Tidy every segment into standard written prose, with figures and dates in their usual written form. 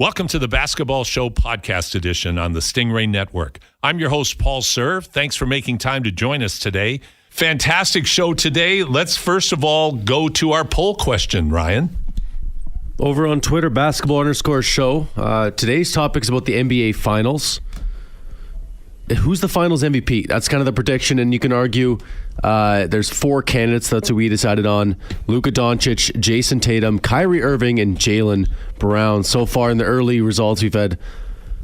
Welcome to the Basketball Show podcast edition on the Stingray Network. I'm your host, Paul Serve. Thanks for making time to join us today. Fantastic show today. Let's first of all go to our poll question, Ryan. Over on Twitter, basketball_show. Today's topic is about the NBA Finals. Who's the Finals MVP? That's kind of the prediction, and you can argue there's four candidates. That's who we decided on. Luka Doncic, Jason Tatum, Kyrie Irving, and Jaylen Brown. So far in the early results, we've had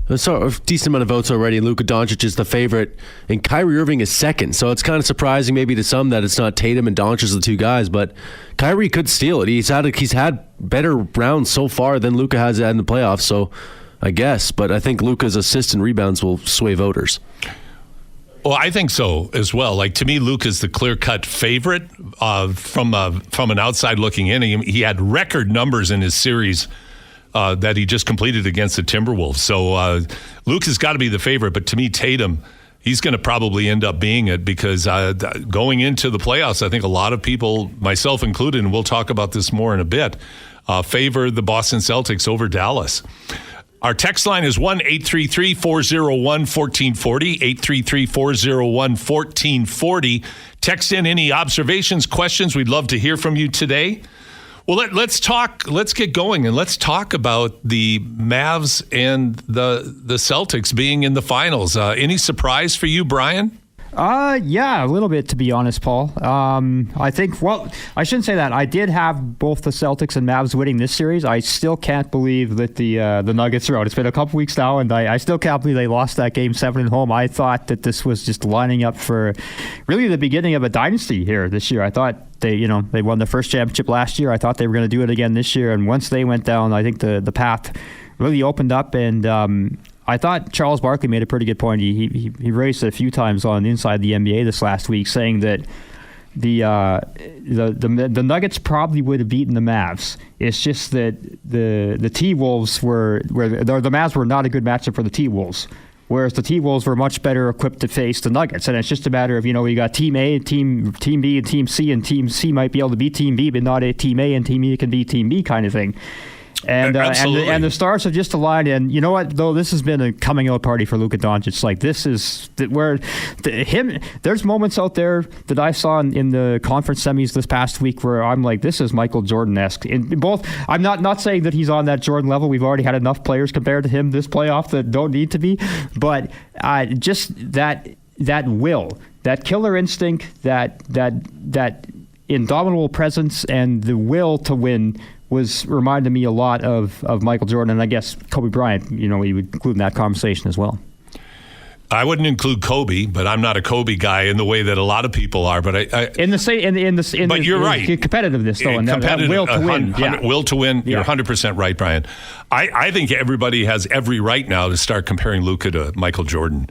a decent amount of votes already. Luka Doncic is the favorite, and Kyrie Irving is second. So it's kind of surprising maybe to some that it's not Tatum and Doncic as the two guys, but Kyrie could steal it. He's had better rounds so far than Luka has had in the playoffs, so I guess. But I think Luka's assists and rebounds will sway voters. Well, I think so as well. Like, to me, Luka's the clear-cut favorite from an outside looking in. He had record numbers in his series that he just completed against the Timberwolves. So Luka's got to be the favorite. But to me, Tatum, he's going to probably end up being it because going into the playoffs, I think a lot of people, myself included, and we'll talk about this more in a bit, favor the Boston Celtics over Dallas. Our text line is 1-833-401-1440, 833-401-1440. Text in any observations, questions. We'd love to hear from you today. Well, let's get going, and let's talk about the Mavs and the Celtics being in the finals. Any surprise for you, Brian? Yeah, a little bit, to be honest, Paul. I think, well, I shouldn't say that. I did have both the Celtics and Mavs winning this series. I still can't believe that the Nuggets are out. It's been a couple weeks now, and I still can't believe they lost that Game 7 at home. I thought that this was just lining up for really the beginning of a dynasty here this year. I thought they won the first championship last year. I thought they were going to do it again this year, and once they went down, I think the path really opened up, and I thought Charles Barkley made a pretty good point. He raised it a few times on Inside the NBA this last week, saying that the Nuggets probably would have beaten the Mavs. It's just that the T-Wolves the Mavs were not a good matchup for the T-Wolves, whereas the T-Wolves were much better equipped to face the Nuggets. And it's just a matter of, you got Team A, Team B, and Team C, and Team C might be able to beat Team B, but not a Team A and Team E can beat Team B kind of thing. And the stars have just aligned. And you know what, though, this has been a coming out party for Luka Doncic. Like, this is where there's moments out there that I saw in the conference semis this past week where I'm like, this is Michael Jordan-esque. In both, I'm not saying that he's on that Jordan level. We've already had enough players compared to him this playoff that don't need to be. But just that will, that killer instinct, that indomitable presence, and the will to win reminded me a lot of Michael Jordan, and I guess Kobe Bryant. We would include in that conversation as well. I wouldn't include Kobe, but I'm not a Kobe guy in the way that a lot I but you're right. Competitiveness, though, and that will to win. Will to win. You're 100% right, Brian. I think everybody has every right now to start comparing Luka to Michael Jordan.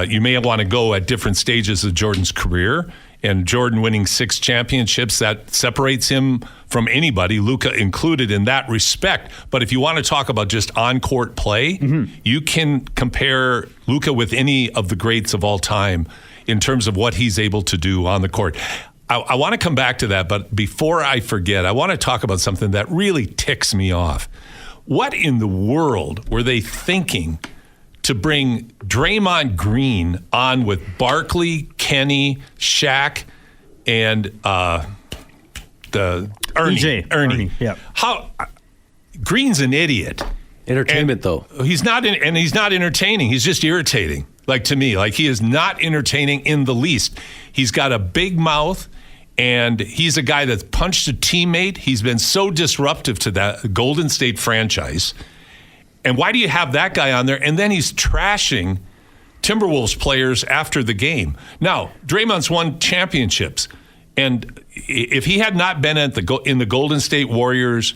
You may want to go at different stages of Jordan's career. And Jordan winning 6 championships, that separates him from anybody, Luka included in that respect. But if you want to talk about just on-court play, you can compare Luka with any of the greats of all time in terms of what he's able to do on the court. I want to come back to that, but before I forget, I want to talk about something that really ticks me off. What in the world were they thinking to bring Draymond Green on with Barkley, Kenny, Shaq, and Ernie? Yeah. How Green's an idiot. Entertainment, though. He's not entertaining. He's just irritating. Like, to me, like, he is not entertaining in the least. He's got a big mouth, and he's a guy that's punched a teammate. He's been so disruptive to that Golden State franchise. And why do you have that guy on there? And then he's trashing Timberwolves players after the game. Now, Draymond's won championships. And if he had not been in the Golden State Warriors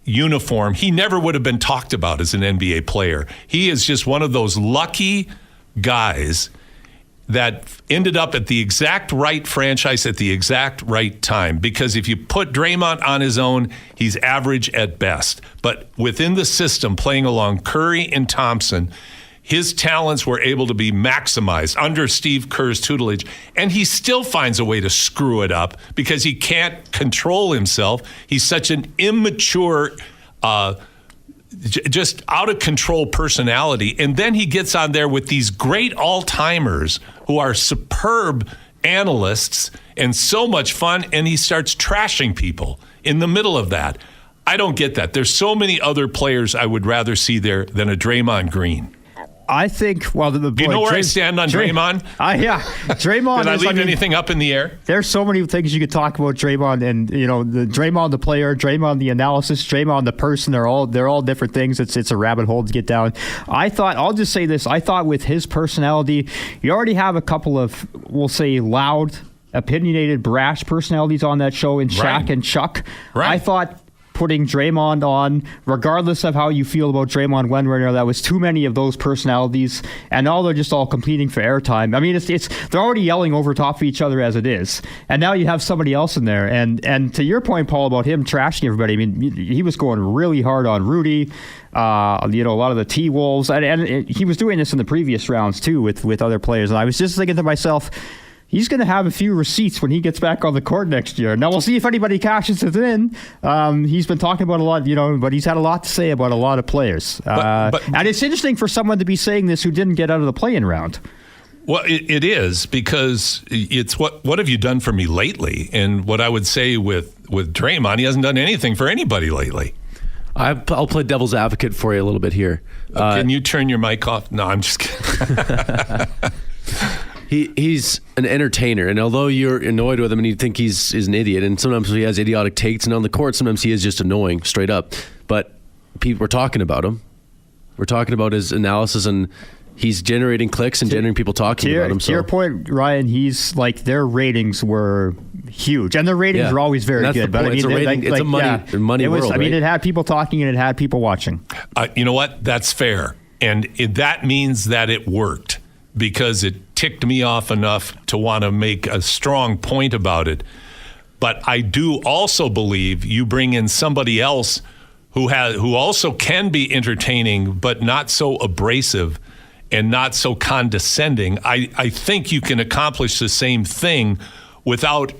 uniform, he never would have been talked about as an NBA player. He is just one of those lucky guys that ended up at the exact right franchise at the exact right time. Because if you put Draymond on his own, he's average at best. But within the system, playing along Curry and Thompson, his talents were able to be maximized under Steve Kerr's tutelage. And he still finds a way to screw it up because he can't control himself. He's such an immature just out of control personality. And then he gets on there with these great all-timers who are superb analysts and so much fun, and he starts trashing people in the middle of that. I don't get that. There's so many other players I would rather see there than a Draymond Green. I think, well, do you know where I stand on Draymond? Yeah. Draymond. Did I leave anything up in the air? There's so many things you could talk about Draymond, and the Draymond the player, Draymond the analysis, Draymond the person. They're all different things. It's a rabbit hole to get down. I'll just say this. I thought with his personality, you already have a couple of, we'll say, loud, opinionated, brash personalities on that show in Shaq and Chuck. Right. I thought putting Draymond on, regardless of how you feel about Draymond Wenwerner, that was too many of those personalities, and now they're just all competing for airtime. I mean, they're already yelling over top of each other as it is, and now you have somebody else in there. And to your point, Paul, about him trashing everybody, I mean, he was going really hard on Rudy. A lot of the T-Wolves, and he was doing this in the previous rounds too with other players. And I was just thinking to myself, he's going to have a few receipts when he gets back on the court next year. Now, we'll see if anybody cashes it in. He's been talking about a lot, but he's had a lot to say about a lot of players. And it's interesting for someone to be saying this who didn't get out of the play-in round. Well, it is, because it's what have you done for me lately? And what I would say with Draymond, he hasn't done anything for anybody lately. I'll play devil's advocate for you a little bit here. Can you turn your mic off? No, I'm just kidding. He's an entertainer, and although you're annoyed with him and you think he's an idiot, and sometimes he has idiotic takes, and on the court sometimes he is just annoying, straight up. But people, we're talking about him. We're talking about his analysis, and he's generating clicks and generating people talking about him. To your point, Ryan, he's like, their ratings were huge, and their ratings were always very good. But I mean, it's a money world. I mean, it had people talking and it had people watching. You know what? That's fair, and that means that it worked, because it ticked me off enough to want to make a strong point about it. But I do also believe you bring in somebody else who also can be entertaining, but not so abrasive and not so condescending. I think you can accomplish the same thing without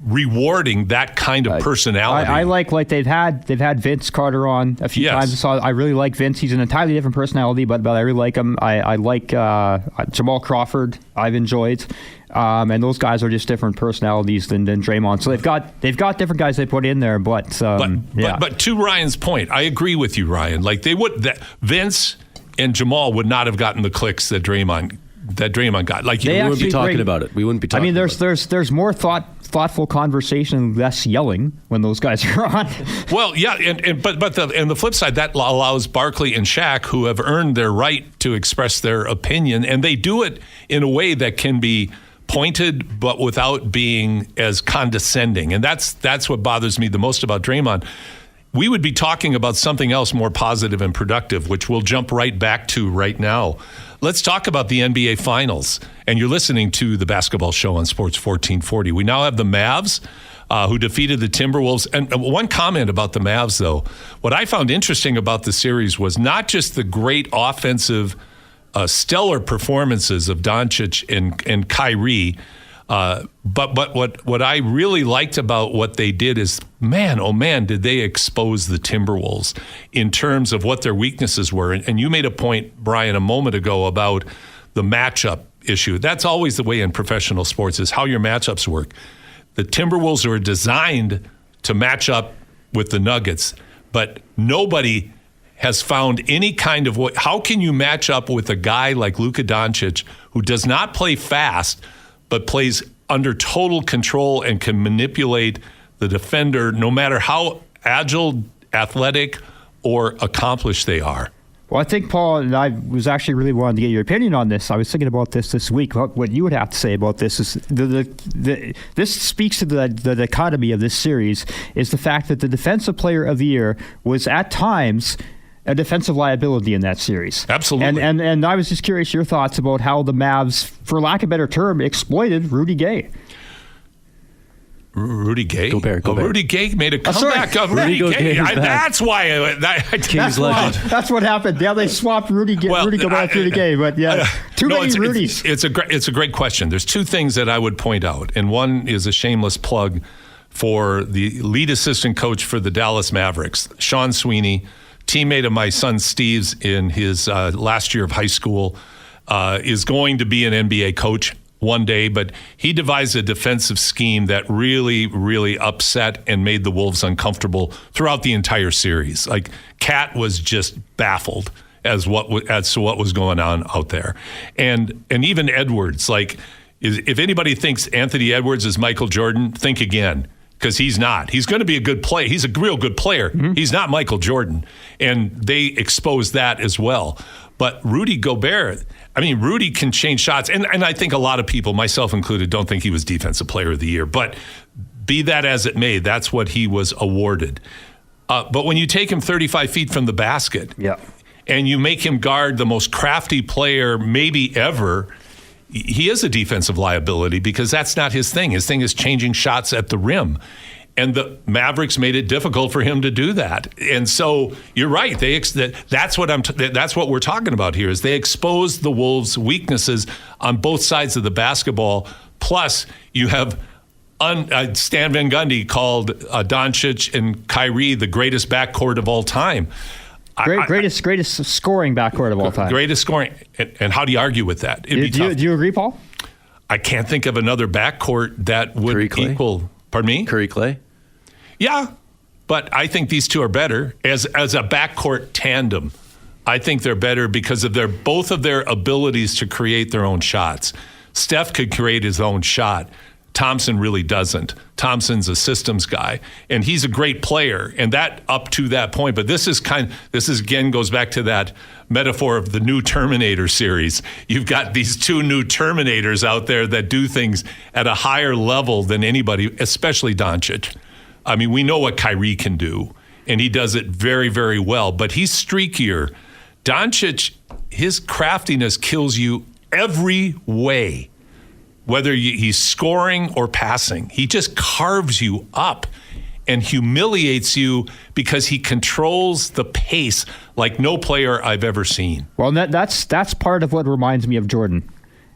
rewarding that kind of personality. I like they've had Vince Carter on a few times. I really like Vince. He's an entirely different personality, but I really like him. I like Jamal Crawford. I've enjoyed, and those guys are just different personalities than Draymond. So they've got different guys they put in there, but to Ryan's point, I agree with you, Ryan. Like Vince and Jamal would not have gotten the clicks that Draymond got. Like, we wouldn't be talking about it. We wouldn't be talking. I mean, there's more thoughtful conversation and less yelling when those guys are on. Well, yeah, and the flip side, that allows Barkley and Shaq, who have earned their right to express their opinion, and they do it in a way that can be pointed but without being as condescending. And that's what bothers me the most about Draymond. We would be talking about something else more positive and productive, which we'll jump right back to right now. Let's talk about the NBA Finals. And you're listening to the Basketball Show on Sports 1440. We now have the Mavs, who defeated the Timberwolves. And one comment about the Mavs, though. What I found interesting about the series was not just the great offensive, stellar performances of Doncic and Kyrie, but what I really liked about what they did is, man, oh man, did they expose the Timberwolves in terms of what their weaknesses were. And you made a point, Brian, a moment ago about the matchup issue. That's always the way in professional sports, is how your matchups work. The Timberwolves are designed to match up with the Nuggets, but nobody has found any kind of way. How can you match up with a guy like Luka Doncic, who does not play fast, but plays under total control and can manipulate the defender no matter how agile, athletic, or accomplished they are? Well, I think, Paul, and I was actually really wanting to get your opinion on this. I was thinking about this week. What you would have to say about this is this speaks to the dichotomy of this series, is the fact that the Defensive Player of the Year was at times a defensive liability in that series. Absolutely. And I was just curious your thoughts about how the Mavs, for lack of a better term, exploited Rudy Gay. Rudy Gay? Go Bear. Rudy Gay made a comeback of Rudy Gay. That's why. That's what happened. Yeah, they swapped Rudy Gobert, Rudy Gay. But yeah, many Rudys. It's a great question. There's two things that I would point out, and one is a shameless plug for the lead assistant coach for the Dallas Mavericks, Sean Sweeney. teammate of my son Steve's in his last year of high school, is going to be an NBA coach one day, but he devised a defensive scheme that really, really upset and made the Wolves uncomfortable throughout the entire series. Like, Cat was just baffled as to what was going on out there. And even Edwards, like, if anybody thinks Anthony Edwards is Michael Jordan, think again, because he's not. He's going to be a good player. He's a real good player. Mm-hmm. He's not Michael Jordan. And they exposed that as well. But Rudy Gobert, Rudy can change shots. And I think a lot of people, myself included, don't think he was Defensive Player of the Year. But be that as it may, that's what he was awarded. But when you take him 35 feet from the basket, and you make him guard the most crafty player maybe ever, he is a defensive liability because that's not his thing. His thing is changing shots at the rim. And the Mavericks made it difficult for him to do that. And so you're right. That's what we're talking about here, is they exposed the Wolves' weaknesses on both sides of the basketball. Plus, you have Stan Van Gundy called Doncic and Kyrie the greatest backcourt of all time. Greatest scoring backcourt of all time. Greatest scoring. And how do you argue with that? Do you agree, Paul? I can't think of another backcourt that would equal. Pardon me? Curry Clay? Yeah, but I think these two are better as a backcourt tandem. I think they're better because of both of their abilities to create their own shots. Steph could create his own shot. Thompson really doesn't. Thompson's a systems guy, and he's a great player, and that up to that point. But this is again goes back to that metaphor of the new Terminator series. You've got these two new Terminators out there that do things at a higher level than anybody, especially Doncic. We know what Kyrie can do, and he does it very, very well, but he's streakier. Doncic, his craftiness kills you every way. Whether he's scoring or passing, he just carves you up and humiliates you because he controls the pace like no player I've ever seen. Well, that's part of what reminds me of Jordan.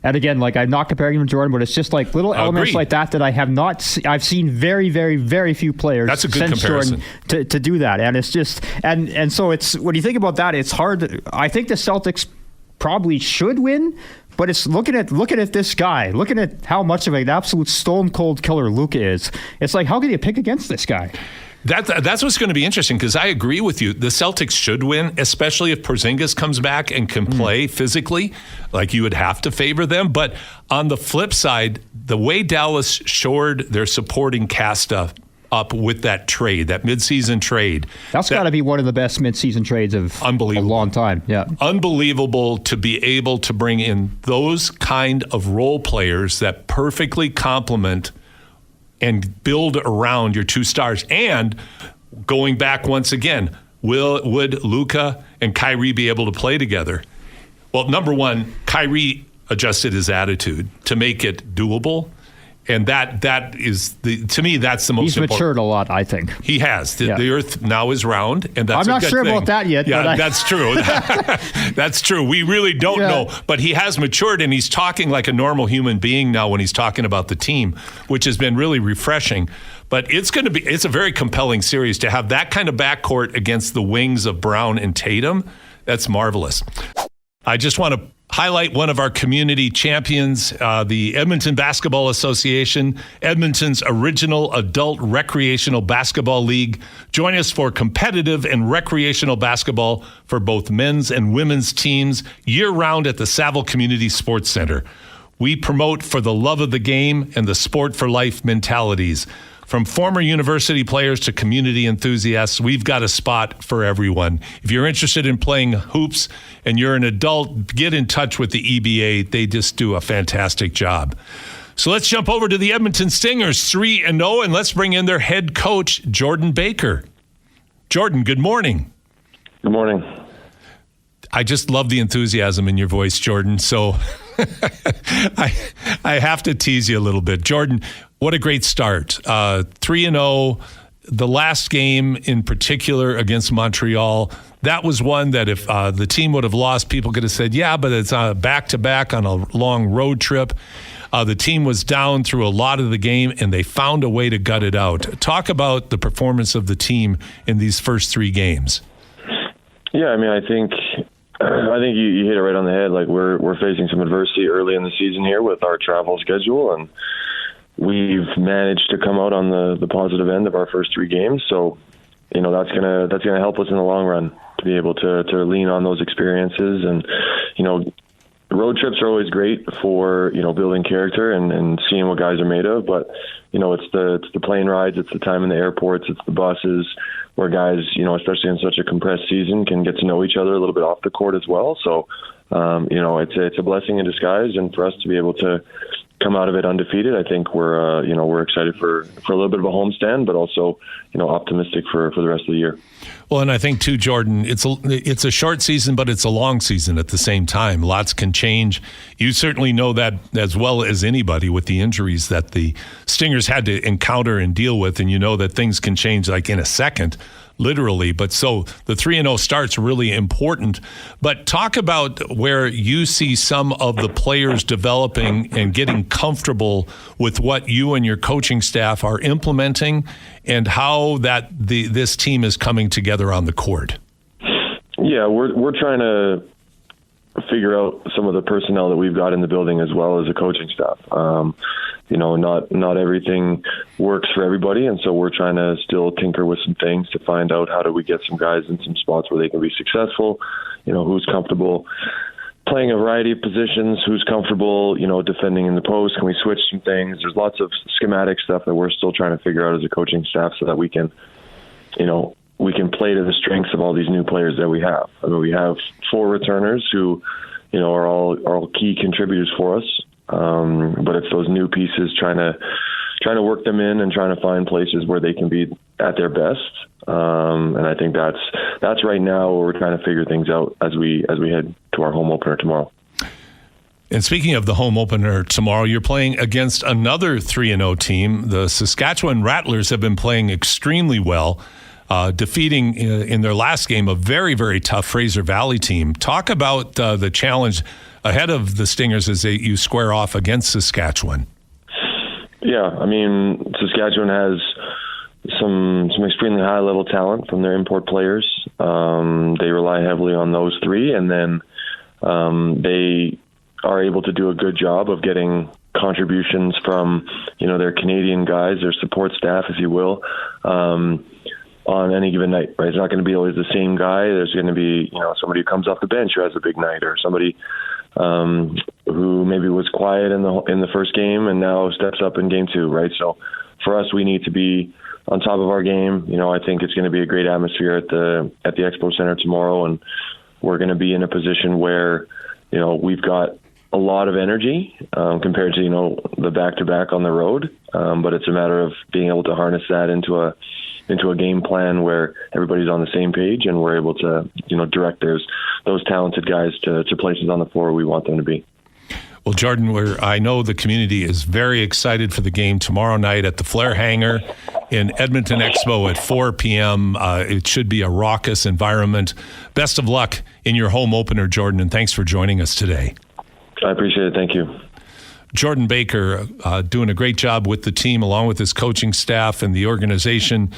And again, like, I'm not comparing him to Jordan, but it's just like little elements like that I have not. I've seen very, very, very few players that's a good since comparison. Jordan to do that. And it's just and so it's when you think about that, it's hard. I think the Celtics probably should win. But it's looking at this guy, looking at how much of an absolute stone cold killer Luka is. It's like, how can you pick against this guy? That's what's going to be interesting, because I agree with you. The Celtics should win, especially if Porzingis comes back and can play physically. Like, you would have to favor them. But on the flip side, the way Dallas shored their supporting cast up with that trade, that midseason trade. That's got to be one of the best midseason trades of a long time. Yeah. Unbelievable to be able to bring in those kind of role players that perfectly complement and build around your two stars. And going back once again, would Luka and Kyrie be able to play together? Well, number one, Kyrie adjusted his attitude to make it doable. And that is to me, that's the most important. He's matured a lot, I think. He has. The earth now is round, and that's I'm not sure about that yet. Yeah, that's true. That's true. We really don't know. But he has matured, and he's talking like a normal human being now when he's talking about the team, which has been really refreshing. But it's a very compelling series to have that kind of backcourt against the wings of Brown and Tatum. That's marvelous. I just want to highlight one of our community champions, the Edmonton Basketball Association, Edmonton's original adult recreational basketball league. Join us for competitive and recreational basketball for both men's and women's teams year-round at the Saville Community Sports Center. We promote for the love of the game and the sport for life mentalities. From former university players to community enthusiasts, we've got a spot for everyone. If you're interested in playing hoops and you're an adult, get in touch with the EBA. They just do a fantastic job. So let's jump over to the Edmonton Stingers, 3-0, and let's bring in their head coach, Jordan Baker. Jordan, good morning. Good morning. I just love the enthusiasm in your voice, Jordan. So I have to tease you a little bit. Jordan, what a great start. 3-0. The last game in particular against Montreal, that was one that if the team would have lost, people could have said, yeah, but it's back-to-back on a long road trip. The team was down through a lot of the game, and they found a way to gut it out. Talk about the performance of the team in these first three games. Yeah, I mean, I think you hit it right on the head. Like we're facing some adversity early in the season here with our travel schedule, and we've managed to come out on the positive end of our first 3 games. So, that's gonna help us in the long run to be able to lean on those experiences. And road trips are always great for building character and seeing what guys are made of. But it's the plane rides, it's the time in the airports, it's the buses, where guys, especially in such a compressed season, can get to know each other a little bit off the court as well. So, it's a blessing in disguise, and for us to be able to come out of it undefeated, I think we're excited for a little bit of a homestand, but also optimistic for the rest of the year. Well, and I think too, Jordan, it's a short season, but it's a long season at the same time. Lots can change. You certainly know that as well as anybody with the injuries that the Stingers had to encounter and deal with, and that things can change like in a second, literally. But so the 3-0 start's really important. But talk about where you see some of the players developing and getting comfortable with what you and your coaching staff are implementing, and how this team is coming together on the court. Yeah, we're trying to figure out some of the personnel that we've got in the building as well as a coaching staff. Not everything works for everybody, and so we're trying to still tinker with some things to find out how do we get some guys in some spots where they can be successful. Who's comfortable playing a variety of positions, who's comfortable, defending in the post. Can we switch some things? There's lots of schematic stuff that we're still trying to figure out as a coaching staff so that we can play to the strengths of all these new players that we have. I mean, we have 4 returners who, are all key contributors for us. But it's those new pieces trying to work them in and trying to find places where they can be at their best. And I think that's right now where we're trying to figure things out as we head to our home opener tomorrow. And speaking of the home opener tomorrow, you're playing against another 3-0 team. The Saskatchewan Rattlers have been playing extremely well, defeating in their last game a very, very tough Fraser Valley team. Talk about the challenge ahead of the Stingers as you square off against Saskatchewan. Yeah, I mean, Saskatchewan has some extremely high-level talent from their import players. They rely heavily on those 3, and then they are able to do a good job of getting contributions from, their Canadian guys, their support staff, if you will, on any given night, right? It's not going to be always the same guy. There's going to be, somebody who comes off the bench who has a big night, or somebody who maybe was quiet in the first game and now steps up in game 2, right? So for us, we need to be on top of our game. I think it's going to be a great atmosphere at the Expo Center tomorrow, and we're going to be in a position where, we've got a lot of energy compared to, the back-to-back on the road. But it's a matter of being able to harness that into a game plan where everybody's on the same page and we're able to, direct those talented guys to places on the floor we want them to be. Well, Jordan, I know the community is very excited for the game tomorrow night at the Flair Hangar in Edmonton Expo at 4 p.m. It should be a raucous environment. Best of luck in your home opener, Jordan, and thanks for joining us today. I appreciate it. Thank you. Jordan Baker doing a great job with the team along with his coaching staff and the organization.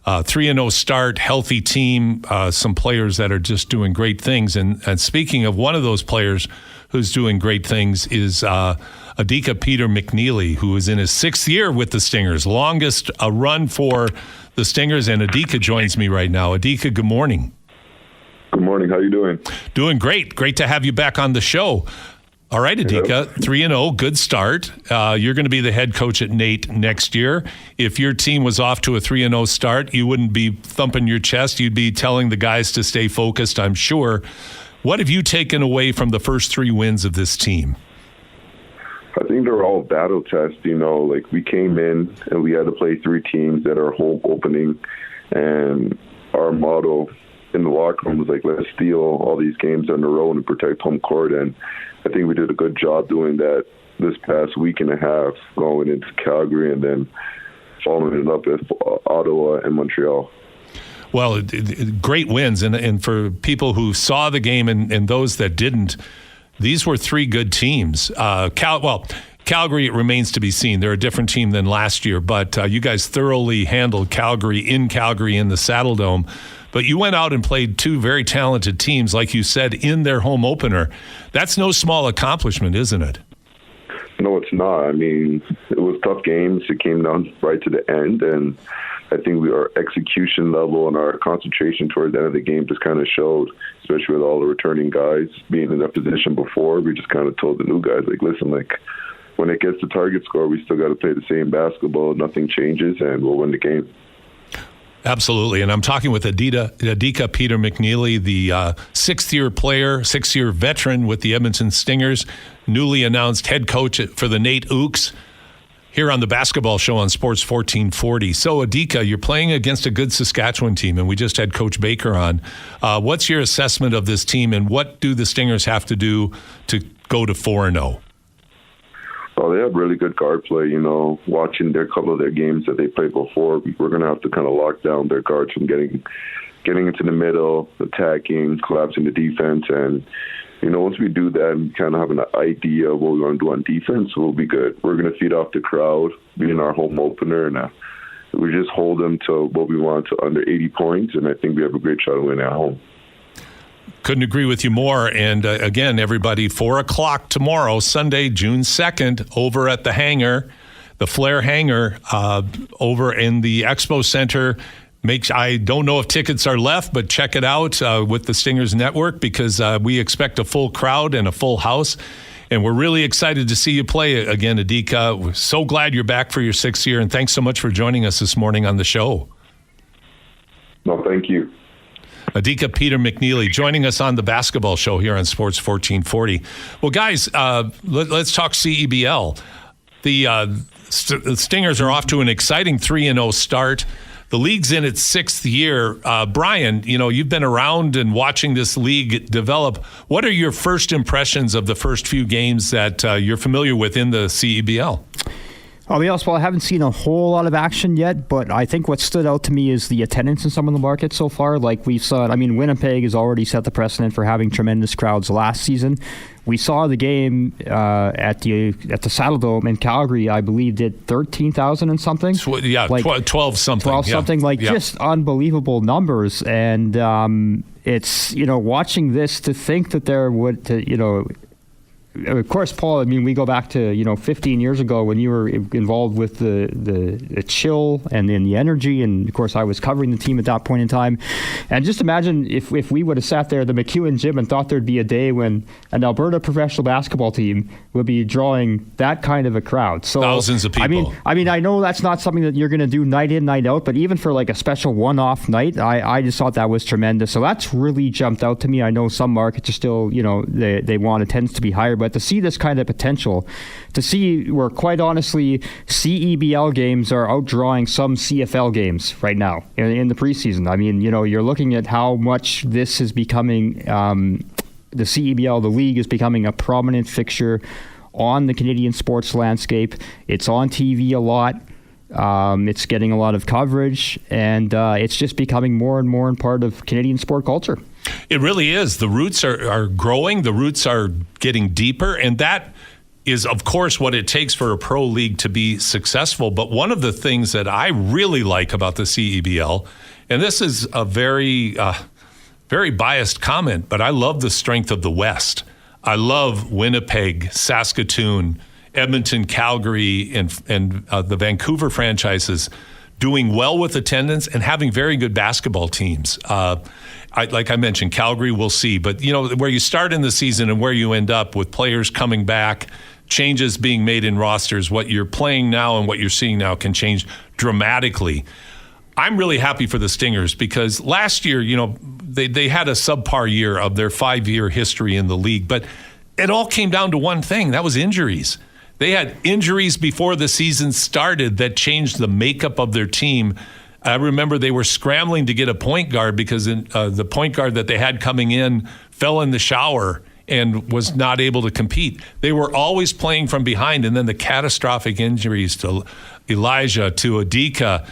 3-0 start, healthy team, some players that are just doing great things. And speaking of one of those players who's doing great things is Adika Peter McNeely, who is in his 6th year with the Stingers, longest run for the Stingers. And Adika joins me right now. Adika, good morning. Good morning. How are you doing? Doing great. Great to have you back on the show. All right, Adika, 3-0, good start. You're going to be the head coach at Nate next year. If your team was off to a 3-0 start, you wouldn't be thumping your chest. You'd be telling the guys to stay focused, I'm sure. What have you taken away from the first 3 wins of this team? I think they're all battle tests. Like we came in and we had to play 3 teams at our home opening, and our motto in the locker room was like, let's steal all these games on the road and protect home court. And I think we did a good job doing that this past week and a half, going into Calgary and then following it up with Ottawa and Montreal. Well, great wins. And for people who saw the game and those that didn't, these were 3 good teams. Calgary, it remains to be seen. They're a different team than last year, but you guys thoroughly handled Calgary in the Saddle Dome. but you went out and played two very talented teams, like you said, in their home opener. That's no small accomplishment, isn't it? No, it's not. I mean, it was tough games. It came down right to the end, and I think our execution level and our concentration towards the end of the game just kind of showed, especially with all the returning guys being in that position before. We just kind of told the new guys, like, listen, like, when it gets to target score, we still got to play the same basketball. Nothing changes, and we'll win the game. Absolutely. And I'm talking with Adika Peter McNeely, the sixth-year player, six-year veteran with the Edmonton Stingers, newly announced head coach for the Nate Ooks, here on the Basketball Show on Sports 1440. So, Adika, you're playing against a good Saskatchewan team, and we just had Coach Baker on. What's your assessment of this team, and what do the Stingers have to do to go to 4-0? Oh, they have really good guard play. You know, watching their couple of their games that they played before, we're going to have to kind of lock down their guards from getting into the middle, attacking, collapsing the defense. And, you know, once we do that and kind of have an idea of what we want to do on defense, we'll be good. We're going to feed off the crowd, being our home opener, and we just hold them to what we want, to under 80 points, and I think we have a great shot of winning at home. Couldn't agree with you more. And again, everybody, 4 o'clock tomorrow, Sunday, June 2nd, over at the hangar, the Flair hangar, over in the Expo Center. I don't know if tickets are left, but check it out with the Stingers Network, because we expect a full crowd and a full house. And we're really excited to see you play again, Adika. We're so glad you're back for your 6th year, and thanks so much for joining us this morning on the show. No, thank you. Adika Peter McNeely joining us on the Basketball Show here on Sports 1440. Well, guys, let's talk CEBL. The Stingers are off to an exciting 3-0 start. The league's in its 6th year. Brian, you know, you've been around and watching this league develop. What are your first impressions of the first few games that you're familiar with in the CEBL? I'll be honest, well, I haven't seen a whole lot of action yet, but I think what stood out to me is the attendance in some of the markets so far. Like we saw, I mean, Winnipeg has already set the precedent for having tremendous crowds last season. We saw the game at the Saddledome in Calgary, I believe, did 13,000 and something. Yeah, like 12 something. 12 something, like just unbelievable numbers. And it's, you know, watching this, to think that there would, you know, of course, Paul, I mean, we go back to, 15 years ago when you were involved with the chill and then the energy. And, of course, I was covering the team at that point in time. And just imagine if we would have sat there at the McEwen Gym and thought there'd be a day when an Alberta professional basketball team would be drawing that kind of a crowd. So thousands of people. I mean, I know that's not something that you're going to do night in, night out, but even for like a special one-off night, I just thought that was tremendous. So that's really jumped out to me. I know some markets are still, they want attendance to be higher, but to see this kind of potential, to see where, quite honestly, CEBL games are outdrawing some CFL games right now in the preseason. I mean, you're looking at how much this is becoming, the CEBL, the league, is becoming a prominent fixture on the Canadian sports landscape. It's on TV a lot. It's getting a lot of coverage, and it's just becoming more and more a part of Canadian sport culture. It really is. The roots are growing. The roots are getting deeper. And that is, of course, what it takes for a pro league to be successful. But one of the things that I really like about the CEBL, and this is a very, very biased comment, but I love the strength of the West. I love Winnipeg, Saskatoon, Edmonton, Calgary, and the Vancouver franchises doing well with attendance and having very good basketball teams. Like I mentioned, Calgary, we'll see. But, where you start in the season and where you end up with players coming back, changes being made in rosters, what you're playing now and what you're seeing now can change dramatically. I'm really happy for the Stingers because last year, they had a subpar year of their 5-year history in the league. But it all came down to one thing. That was injuries. They had injuries before the season started that changed the makeup of their team. I remember they were scrambling to get a point guard because the point guard that they had coming in fell in the shower and was not able to compete. They were always playing from behind, and then the catastrophic injuries to Elijah, to Adika,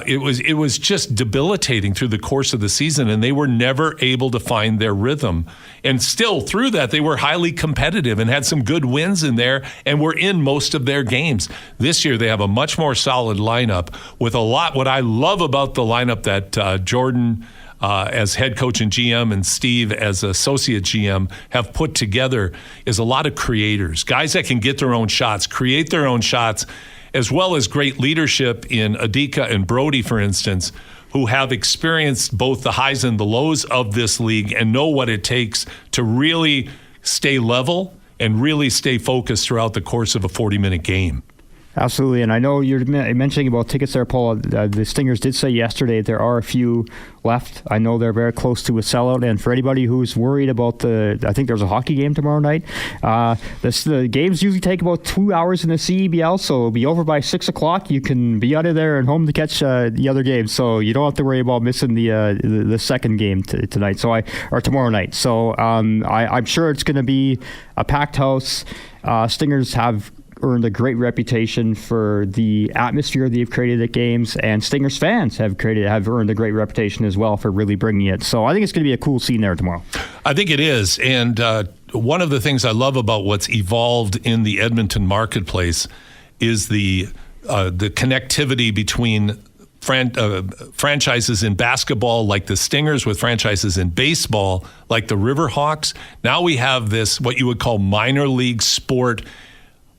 it was just debilitating through the course of the season, and they were never able to find their rhythm. And still, through that, they were highly competitive and had some good wins in there and were in most of their games. This year, they have a much more solid lineup with a lot. What I love about the lineup that Jordan as head coach and GM, and Steve as associate GM, have put together is a lot of creators, guys that can get their own shots, create their own shots, as well as great leadership in Adika and Brody, for instance, who have experienced both the highs and the lows of this league and know what it takes to really stay level and really stay focused throughout the course of a 40-minute game. Absolutely, and I know you're mentioning about tickets there, Paul. The Stingers did say yesterday there are a few left. I know they're very close to a sellout, and for anybody who's worried about I think there's a hockey game tomorrow night. The games usually take about 2 hours in the CEBL, so it'll be over by 6 o'clock. You can be out of there and home to catch the other game, so you don't have to worry about missing the second game tonight. Or tomorrow night. So I'm sure it's going to be a packed house. Stingers have earned a great reputation for the atmosphere they've created at games, and Stingers fans have earned a great reputation as well for really bringing it. So I think it's going to be a cool scene there tomorrow. I think it is, and one of the things I love about what's evolved in the Edmonton marketplace is the connectivity between franchises in basketball like the Stingers with franchises in baseball like the Riverhawks. Now we have this, what you would call minor league sport,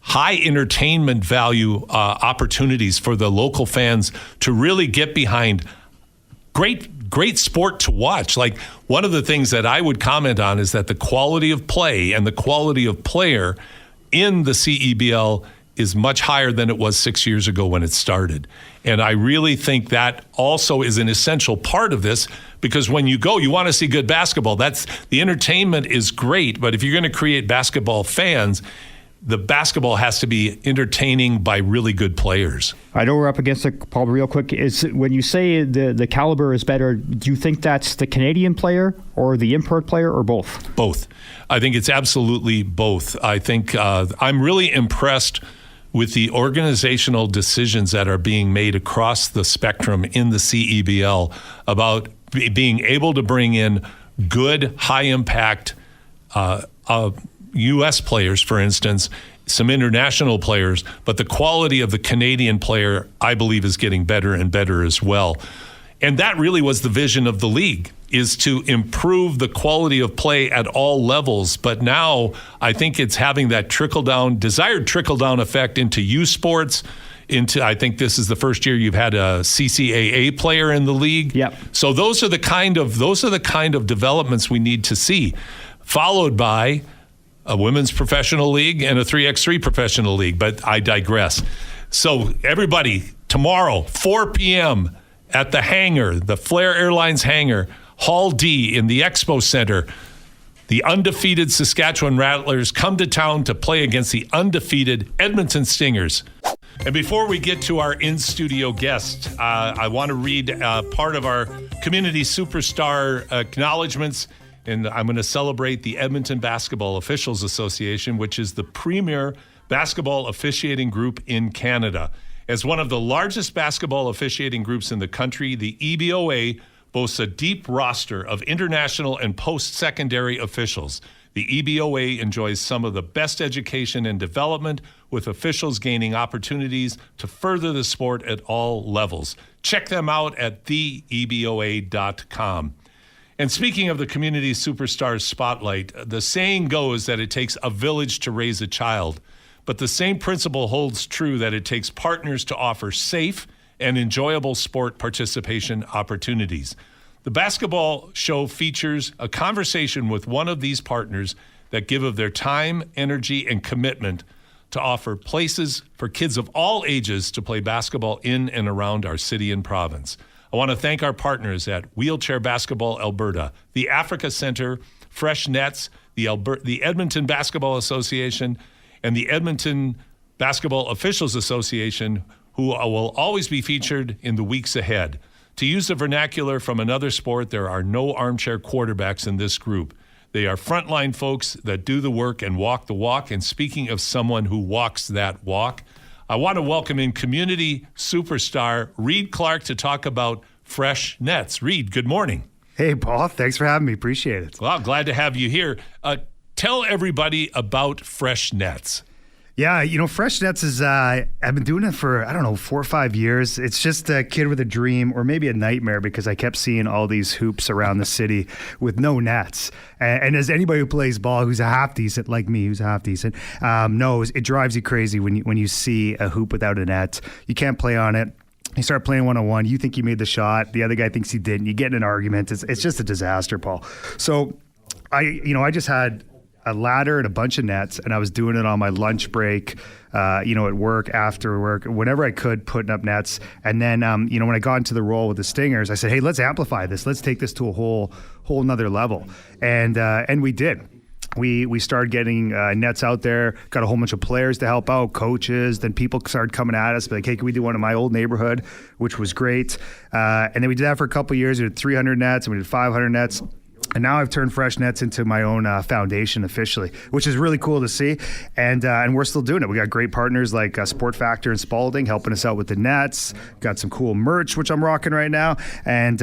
high entertainment value opportunities for the local fans to really get behind great sport to watch. Like, one of the things that I would comment on is that the quality of play and the quality of player in the CEBL is much higher than it was 6 years ago when it started. And I really think that also is an essential part of this, because when you go, you want to see good basketball. The entertainment is great, but if you're going to create basketball fans, the basketball has to be entertaining by really good players. I know we're up against it, Paul, real quick. When you say the caliber is better, do you think that's the Canadian player or the import player, or both? Both. I think it's absolutely both. I think I'm really impressed with the organizational decisions that are being made across the spectrum in the CEBL about being able to bring in good, high-impact U.S. players, for instance, some international players, but the quality of the Canadian player, I believe, is getting better and better as well. And that really was the vision of the league, is to improve the quality of play at all levels. But now I think it's having that desired trickle-down effect into youth sports. I think this is the first year you've had a CCAA player in the league. Yep. So those are the kind of developments we need to see, followed by a women's professional league and a 3x3 professional league. But I digress. So everybody, tomorrow, 4 p.m. at the hangar, the Flair Airlines hangar, Hall D in the Expo Center, the undefeated Saskatchewan Rattlers come to town to play against the undefeated Edmonton Stingers. And before we get to our in-studio guest, I want to read part of our community superstar acknowledgments. And I'm going to celebrate the Edmonton Basketball Officials Association, which is the premier basketball officiating group in Canada. As one of the largest basketball officiating groups in the country, the EBOA boasts a deep roster of international and post-secondary officials. The EBOA enjoys some of the best education and development, with officials gaining opportunities to further the sport at all levels. Check them out at theeboa.com. And speaking of the community superstars spotlight, the saying goes that it takes a village to raise a child. But the same principle holds true that it takes partners to offer safe and enjoyable sport participation opportunities. The basketball show features a conversation with one of these partners that give of their time, energy, and commitment to offer places for kids of all ages to play basketball in and around our city and province. I want to thank our partners at Wheelchair Basketball Alberta, the Africa Center, Fresh Nets, the Edmonton Basketball Association, and the Edmonton Basketball Officials Association, who will always be featured in the weeks ahead. To use the vernacular from another sport, there are no armchair quarterbacks in this group. They are frontline folks that do the work and walk the walk. And speaking of someone who walks that walk, I want to welcome in community superstar Reed Clark to talk about Fresh Nets. Reed, good morning. Hey, Paul. Thanks for having me. Appreciate it. Well, glad to have you here. Tell everybody about Fresh Nets. Yeah, Fresh Nets is, I've been doing it for, 4 or 5 years. It's just a kid with a dream or maybe a nightmare because I kept seeing all these hoops around the city with no nets. And as anybody who plays ball who's a half decent, like me, who's half decent, knows, it drives you crazy when you see a hoop without a net. You can't play on it. You start playing one-on-one. You think you made the shot. The other guy thinks he didn't. You get in an argument. It's just a disaster, Paul. So I just had a ladder and a bunch of nets, and I was doing it on my lunch break, at work, after work, whenever I could, putting up nets. And then, when I got into the role with the Stingers, I said, hey, let's amplify this. Let's take this to a whole nother level. And we did. We started getting nets out there, got a whole bunch of players to help out, coaches. Then people started coming at us, like, hey, can we do one in my old neighborhood, which was great. And then we did that for a couple of years. We did 300 nets, and we did 500 nets. And now I've turned Fresh Nets into my own foundation officially, which is really cool to see. And we're still doing it. We got great partners like Sport Factor and Spalding helping us out with the nets. Got some cool merch, which I'm rocking right now. And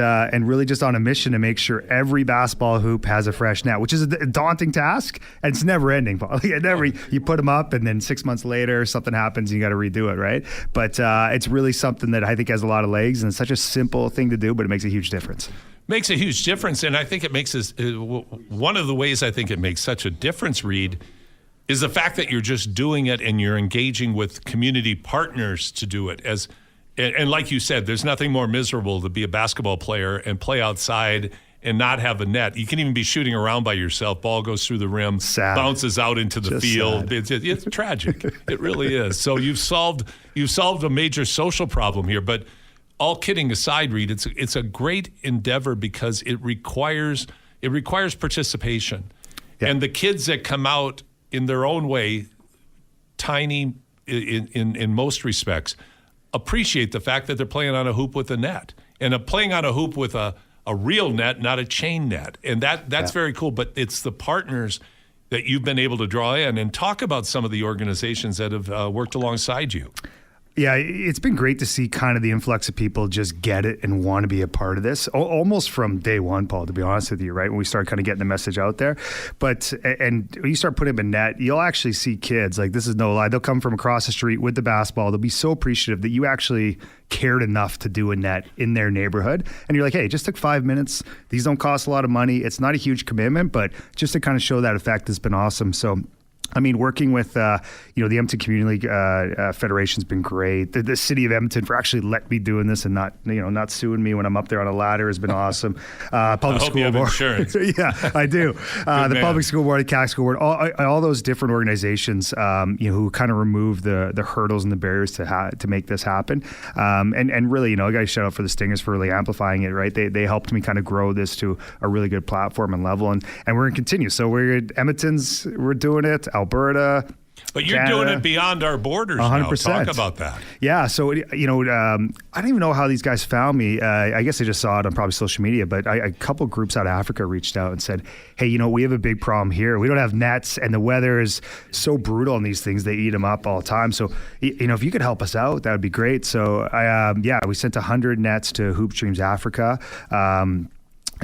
really just on a mission to make sure every basketball hoop has a fresh net, which is a daunting task. And it's never ending, Paul. You put them up and then 6 months later something happens and you got to redo it, right? But it's really something that I think has a lot of legs, and it's such a simple thing to do, but it makes a huge difference. Makes a huge difference, and I think it makes this one of the ways I think it makes such a difference, Reed, is the fact that you're just doing it and you're engaging with community partners to do it. And like you said, there's nothing more miserable to be a basketball player and play outside and not have a net. You can even be shooting around by yourself. Ball goes through the rim, bounces out into the field. It's tragic. It really is. So you've solved a major social problem here, but. All kidding aside, Reed, it's a great endeavor because it requires participation. Yeah. And the kids that come out in their own way, tiny in most respects, appreciate the fact that they're playing on a hoop with a net. And playing on a hoop with a real net, not a chain net. And that's very cool. But it's the partners that you've been able to draw in. And talk about some of the organizations that have worked alongside you. Yeah, it's been great to see kind of the influx of people just get it and want to be a part of this, almost from day one, Paul, to be honest with you, right? When we start kind of getting the message out there. And when you start putting them in net, you'll actually see kids, like, this is no lie, they'll come from across the street with the basketball. They'll be so appreciative that you actually cared enough to do a net in their neighborhood. And you're like, hey, it just took 5 minutes. These don't cost a lot of money. It's not a huge commitment, but just to kind of show that effect has been awesome. So, I mean, working with, the Edmonton Community League Federation's been great. The city of Edmonton for actually letting me doing this and not suing me when I'm up there on a ladder has been awesome. Public school you have board. Insurance. Yeah, I do. The public school board, the CAC school board, all those different organizations, who kind of remove the hurdles and the barriers to make this happen. And really, I got to shout out for the Stingers for really amplifying it, right? They helped me kind of grow this to a really good platform and level, and we're going to continue. So we're doing it. Alberta, but you're Canada, doing it beyond our borders 100%. now. Talk about that. Yeah, so, I don't even know how these guys found me. I guess they just saw it on probably social media, but a couple groups out of Africa reached out and said, hey, we have a big problem here. We don't have nets, and the weather is so brutal on these things. They eat them up all the time. So, if you could help us out, that would be great. So, we sent 100 nets to Hoop Dreams Africa.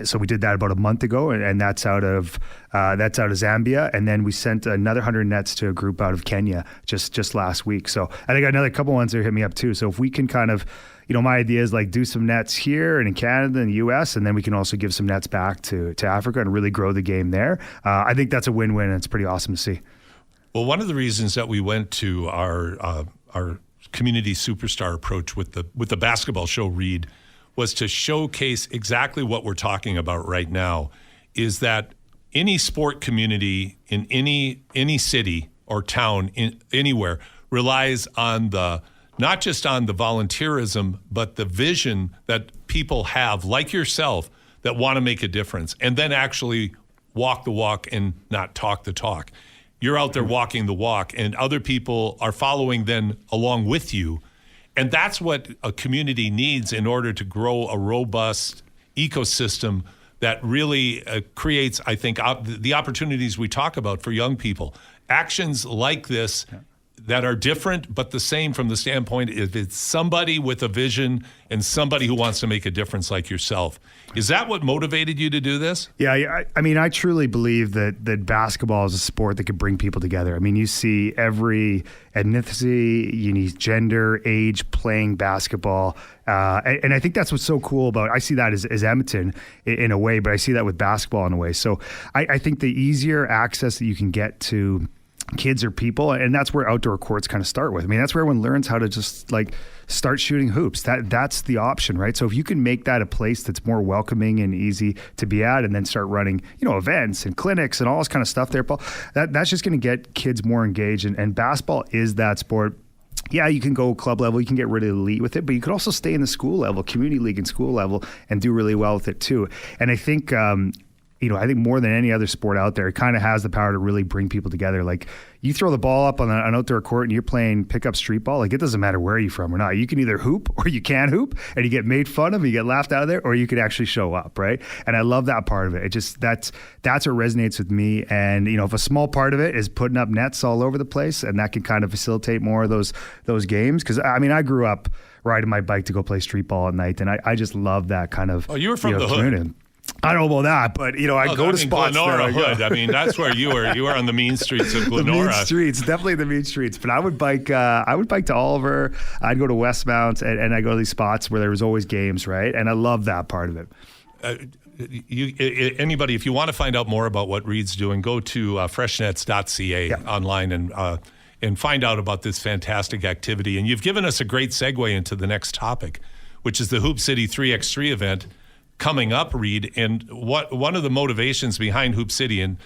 So we did that about a month ago, and that's out of Zambia. And then we sent another 100 nets to a group out of Kenya just last week. So I got another couple ones that hit me up too. So if we can kind of, my idea is like do some nets here and in Canada and the U.S., and then we can also give some nets back to Africa and really grow the game there. I think that's a win-win, and it's pretty awesome to see. Well, one of the reasons that we went to our community superstar approach with the basketball show, Reed, was to showcase exactly what we're talking about right now, is that any sport community in any city or town anywhere relies on not just on the volunteerism, but the vision that people have, like yourself, that want to make a difference and then actually walk the walk and not talk the talk. You're out there walking the walk, and other people are following then along with you. And that's what a community needs in order to grow a robust ecosystem that really creates, I think, the opportunities we talk about for young people. Actions like this that are different but the same from the standpoint if it's somebody with a vision and somebody who wants to make a difference like yourself. Is that what motivated you to do this? Yeah, I mean, I truly believe that basketball is a sport that can bring people together. I mean, you see every ethnicity, you need gender, age playing basketball. And I think that's what's so cool about, I see that as Edmonton in a way, but I see that with basketball in a way. So I think the easier access that you can get to kids or people, and that's where outdoor courts kind of start with. I mean, that's where everyone learns how to just like start shooting hoops. That's the option, right? So if you can make that a place that's more welcoming and easy to be at, and then start running, events and clinics and all this kind of stuff there, Paul, that's just going to get kids more engaged. And basketball is that sport. Yeah, you can go club level, you can get really elite with it, but you could also stay in the school level, community league and school level, and do really well with it too. And I think, I think more than any other sport out there, it kind of has the power to really bring people together. Like, you throw the ball up on an outdoor court and you're playing pickup street ball, like, it doesn't matter where you're from or not. You can either hoop or you can't hoop, and you get made fun of, you get laughed out of there, or you could actually show up, right? And I love that part of it. It just, that's what resonates with me. And, if a small part of it is putting up nets all over the place, and that can kind of facilitate more of those games. Because, I mean, I grew up riding my bike to go play street ball at night, and I just love that kind of. Oh, you were from the hood. Community. I don't know about that, but I go to spots Glenora there. Hood. I mean, that's where you were. You were on the mean streets of Glenora. The mean streets, definitely the mean streets. But I would bike. I would bike to Oliver. I'd go to Westmount, and I go to these spots where there was always games, right? And I love that part of it. Anybody, if you want to find out more about what Reed's doing, go to freshnets.ca online and find out about this fantastic activity. And you've given us a great segue into the next topic, which is the Hoop City 3x3 event coming up, Reed. And one of the motivations behind Hoop City, and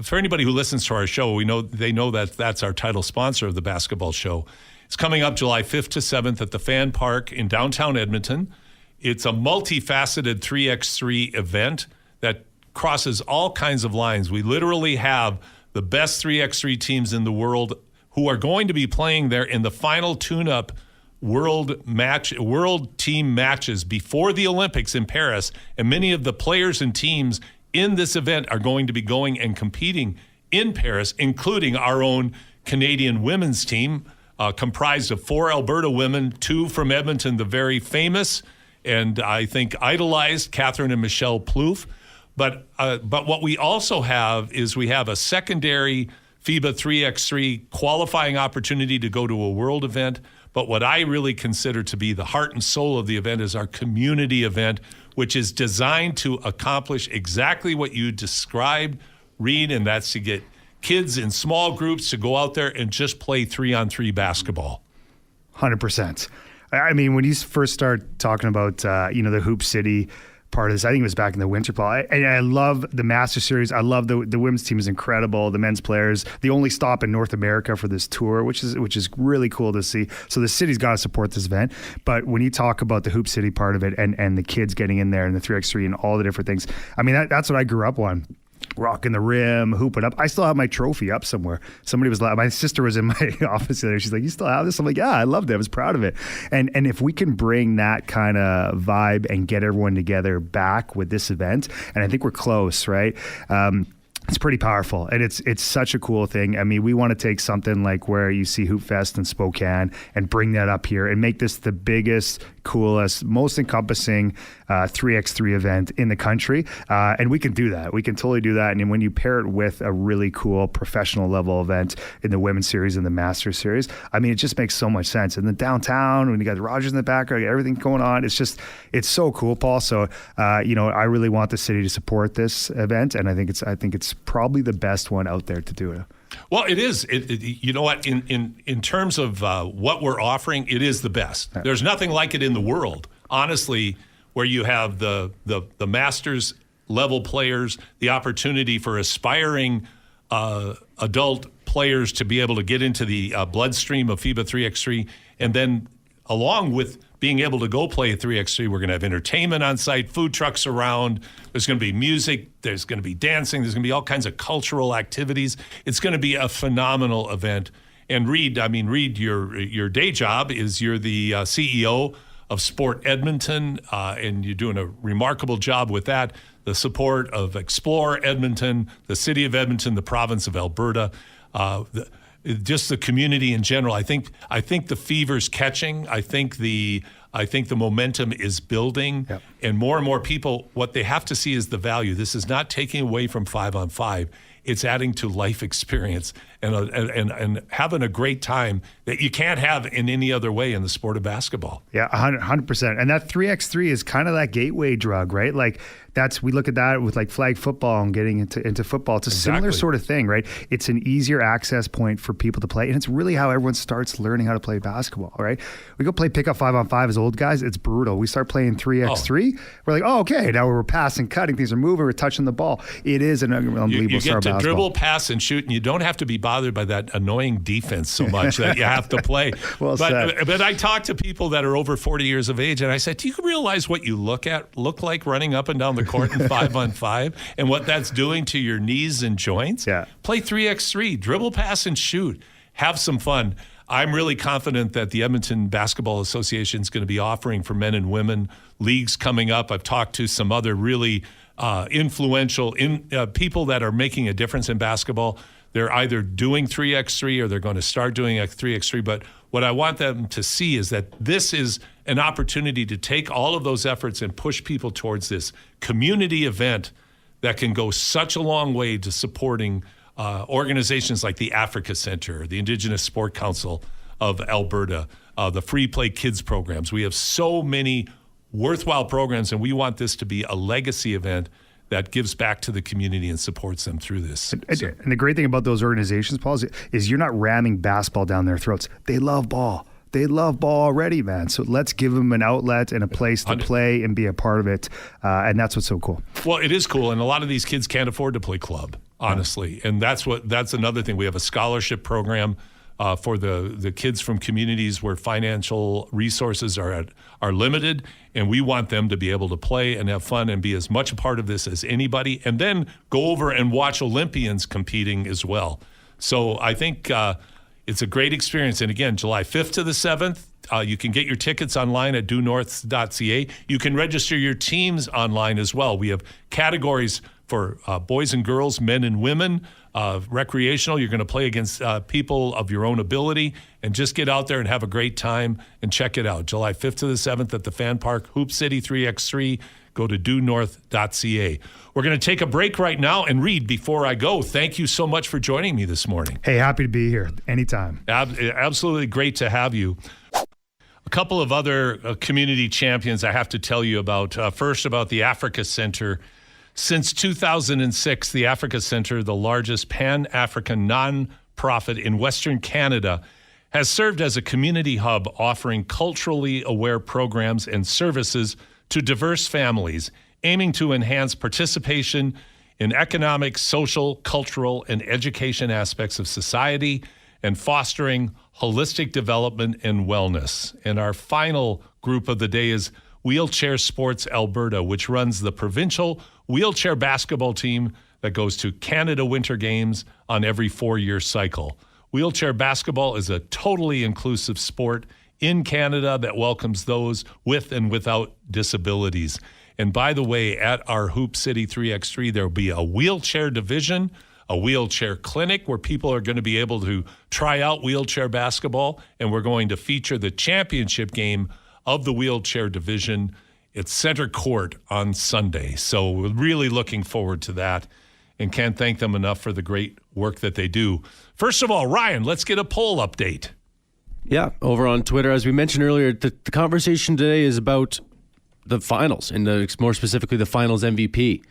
for anybody who listens to our show, they know that that's our title sponsor of the basketball show. It's coming up July 5th to 7th at the Fan Park in downtown Edmonton. It's a multifaceted 3x3 event that crosses all kinds of lines. We literally have the best 3x3 teams in the world who are going to be playing there in the final tune-up world team matches before the Olympics in Paris, and many of the players and teams in this event are going to be going and competing in Paris, including our own Canadian women's team, comprised of 4 Alberta women, 2 from Edmonton, the very famous and I think idolized Catherine and Michelle Plouffe. But what we also have is we have a secondary FIBA 3x3 qualifying opportunity to go to a world event. But what I really consider to be the heart and soul of the event is our community event, which is designed to accomplish exactly what you described, Reed, and that's to get kids in small groups to go out there and just play 3-on-3 basketball. 100%. I mean, when you first start talking about, the Hoop City part of this, I think it was back in the winter, Paul. I love the Master Series. I love the women's team is incredible. The men's players, the only stop in North America for this tour, which is really cool to see. So the city's got to support this event. But when you talk about the Hoop City part of it and the kids getting in there and the 3x3 and all the different things, I mean, that's what I grew up on. Rocking the rim, hooping up. I still have my trophy up somewhere. Somebody was my sister was in my office there. She's like, "You still have this?" I'm like, "Yeah, I loved it. I was proud of it." And if we can bring that kind of vibe and get everyone together back with this event, and I think we're close, right? It's pretty powerful, and it's such a cool thing. I mean, we want to take something like where you see Hoop Fest in Spokane and bring that up here and make this the biggest, coolest, most encompassing 3x3 event in the country. And we can do that. We can totally do that. And when you pair it with a really cool professional level event in the Women's Series and the Masters Series, I mean, it just makes so much sense. And then downtown, when you got the Rogers in the background, you got everything going on, it's so cool, Paul. So, I really want the city to support this event, and I think it's probably the best one out there to do it. Well, it is. You know what? In terms of what we're offering, it is the best. There's nothing like it in the world, honestly, where you have the Masters level players, the opportunity for aspiring adult players to be able to get into the bloodstream of FIBA 3x3, and then along with being able to go play a 3x3, we're going to have entertainment on site, food trucks around. There's going to be music. There's going to be dancing. There's going to be all kinds of cultural activities. It's going to be a phenomenal event. And Reed, your day job is you're the CEO of Sport Edmonton, and you're doing a remarkable job with that. The support of Explore Edmonton, the city of Edmonton, the province of Alberta. just the community in general. I think the fever's catching. I think the momentum is building, and more people. What they have to see is the value. This is not taking away from 5-on-5. It's adding to life experience and having a great time that you can't have in any other way in the sport of basketball. Yeah, 100%. And that 3x3 is kind of that gateway drug, right? Like we look at that with like flag football and getting into football. It's a similar sort of thing, right? It's an easier access point for people to play. And it's really how everyone starts learning how to play basketball, right? We go play pickup 5-on-5 as old guys. It's brutal. We start playing 3x3. We're like, oh, okay. Now we're passing, cutting, things are moving, we're touching the ball. It is an unbelievable start of basketball. You get to dribble, pass, and shoot, and you don't have to be bothered by that annoying defense so much that you have to play. Well said. But I talk to people that are over 40 years of age, and I said, do you realize what you look like running up and down the court in 5-on-5 and what that's doing to your knees and joints? Yeah. Play 3x3, dribble, pass, and shoot. Have some fun. I'm really confident that the Edmonton Basketball Association is going to be offering for men and women leagues coming up. I've talked to some other really influential people that are making a difference in basketball. They're either doing 3x3 or they're going to start doing 3x3. But what I want them to see is that this is an opportunity to take all of those efforts and push people towards this community event that can go such a long way to supporting organizations like the Africa Center, the Indigenous Sport Council of Alberta, the Free Play Kids programs. We have so many worthwhile programs, and we want this to be a legacy event that gives back to the community and supports them through this. And the great thing about those organizations, Paul, is you're not ramming basketball down their throats. They love ball. They love ball already, man. So let's give them an outlet and a place to play and be a part of it. And that's what's so cool. Well, it is cool. And a lot of these kids can't afford to play club, honestly. And that's another thing. We have a scholarship program for the kids from communities where financial resources are limited, and we want them to be able to play and have fun and be as much a part of this as anybody, and then go over and watch Olympians competing as well. So I think it's a great experience. And again, July 5th to the 7th, you can get your tickets online at duenorth.ca. You can register your teams online as well. We have categories for boys and girls, men and women, recreational. You're going to play against people of your own ability, and just get out there and have a great time and check it out. July 5th to the 7th at the Fan Park, Hoop City 3x3. Go to duenorth.ca. We're going to take a break right now. And Reed, before I go, thank you so much for joining me this morning. Hey, happy to be here anytime. Absolutely great to have you. A couple of other community champions I have to tell you about. First, about the Africa Center. Since 2006, the Africa Center, the largest Pan-African nonprofit in Western Canada, has served as a community hub offering culturally aware programs and services to diverse families, aiming to enhance participation in economic, social, cultural, and education aspects of society and fostering holistic development and wellness. And our final group of the day is Wheelchair Sports Alberta, which runs the provincial wheelchair basketball team that goes to Canada Winter Games on every 4-year cycle. Wheelchair basketball is a totally inclusive sport in Canada that welcomes those with and without disabilities. And by the way, at our Hoop City 3x3, there will be a wheelchair division, a wheelchair clinic where people are going to be able to try out wheelchair basketball, and we're going to feature the championship game of the wheelchair division at Center Court on Sunday. So we're really looking forward to that and can't thank them enough for the great work that they do. First of all, Ryan, let's get a poll update. Yeah, over on Twitter, as we mentioned earlier, the conversation today is about the finals, and more specifically the finals MVP.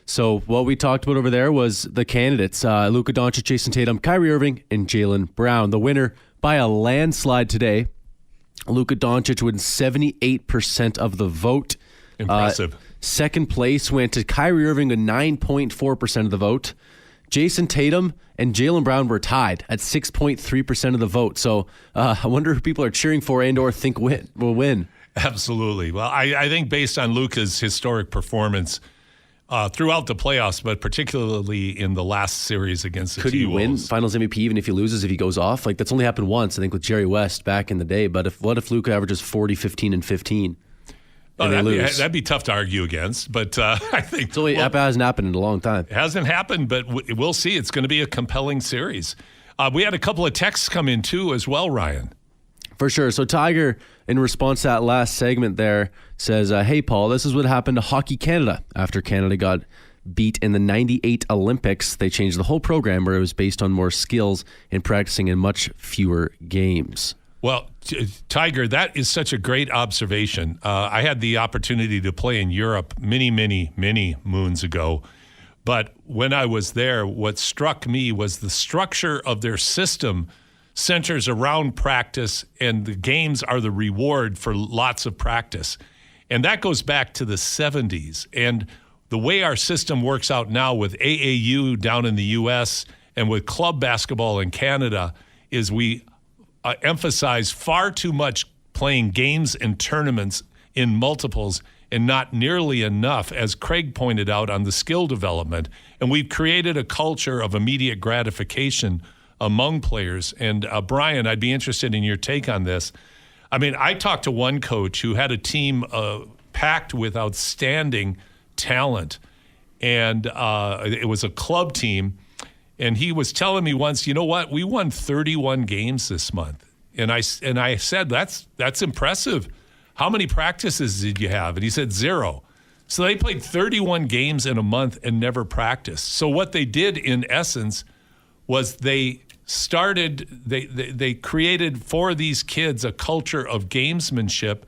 So what we talked about over there was the candidates, Luka Doncic, Jason Tatum, Kyrie Irving, and Jaylen Brown. The winner by a landslide today, Luka Doncic wins 78% of the vote. Impressive. Second place went to Kyrie Irving with 9.4% of the vote. Jason Tatum and Jaylen Brown were tied at 6.3% of the vote. So I wonder who people are cheering for and or think will win. Absolutely. Well, I think based on Luka's historic performance throughout the playoffs, but particularly in the last series against the T-Wolves. Could he win Finals MVP even if he loses, if he goes off? Like, that's only happened once, I think, with Jerry West back in the day. But what if Luka averages 40, 15, and 15? That'd be tough to argue against, but I think it hasn't happened in a long time. It hasn't happened, but we'll see. It's going to be a compelling series. We had a couple of texts come in too as well, Ryan. For sure. So Tiger, in response to that last segment there, says, hey, Paul, this is what happened to Hockey Canada. After Canada got beat in the 98 Olympics, they changed the whole program where it was based on more skills in practicing in much fewer games. Well, Tiger, that is such a great observation. I had the opportunity to play in Europe many, many, many moons ago. But when I was there, what struck me was the structure of their system centers around practice, and the games are the reward for lots of practice. And that goes back to the 70s. And the way our system works out now with AAU down in the U.S. and with club basketball in Canada is we emphasize far too much playing games and tournaments in multiples and not nearly enough, as Craig pointed out, on the skill development. And we've created a culture of immediate gratification among players. And Brian, I'd be interested in your take on this. I mean, I talked to one coach who had a team packed with outstanding talent, and it was a club team. And he was telling me once, you know what, we won 31 games this month. And I said, that's impressive. How many practices did you have? And he said 0. So they played 31 games in a month and never practiced. So what they did in essence was they created for these kids a culture of gamesmanship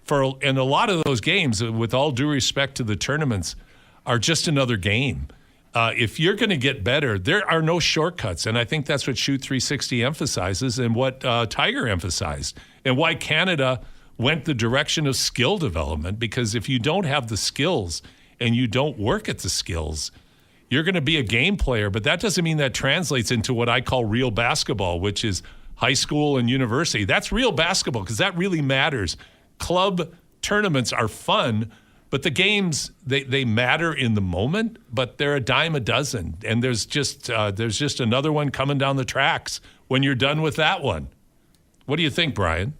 and a lot of those games, with all due respect to the tournaments, are just another game. If you're going to get better, there are no shortcuts. And I think that's what Shoot 360 emphasizes and what Tiger emphasized, and why Canada went the direction of skill development. Because if you don't have the skills and you don't work at the skills, you're going to be a game player. But that doesn't mean that translates into what I call real basketball, which is high school and university. That's real basketball because that really matters. Club tournaments are fun, but the games, they matter in the moment, but they're a dime a dozen. And there's just another one coming down the tracks when you're done with that one. What do you think, Brian?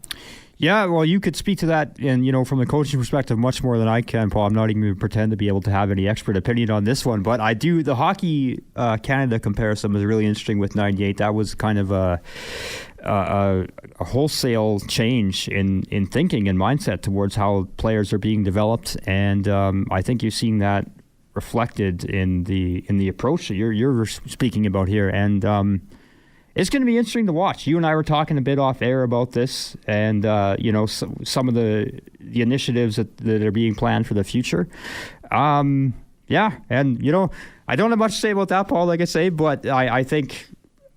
Yeah, well, you could speak to that, and from the coaching perspective, much more than I can, Paul. I'm not even going to pretend to be able to have any expert opinion on this one, but I do. The Hockey Canada comparison was really interesting with 98. That was kind of a wholesale change in thinking and mindset towards how players are being developed, and I think you're seeing that reflected in the approach that you're speaking about here, and it's going to be interesting to watch. You and I were talking a bit off air about this, and some of the initiatives that are being planned for the future. Yeah, and I don't have much to say about that, Paul. Like I say, but I think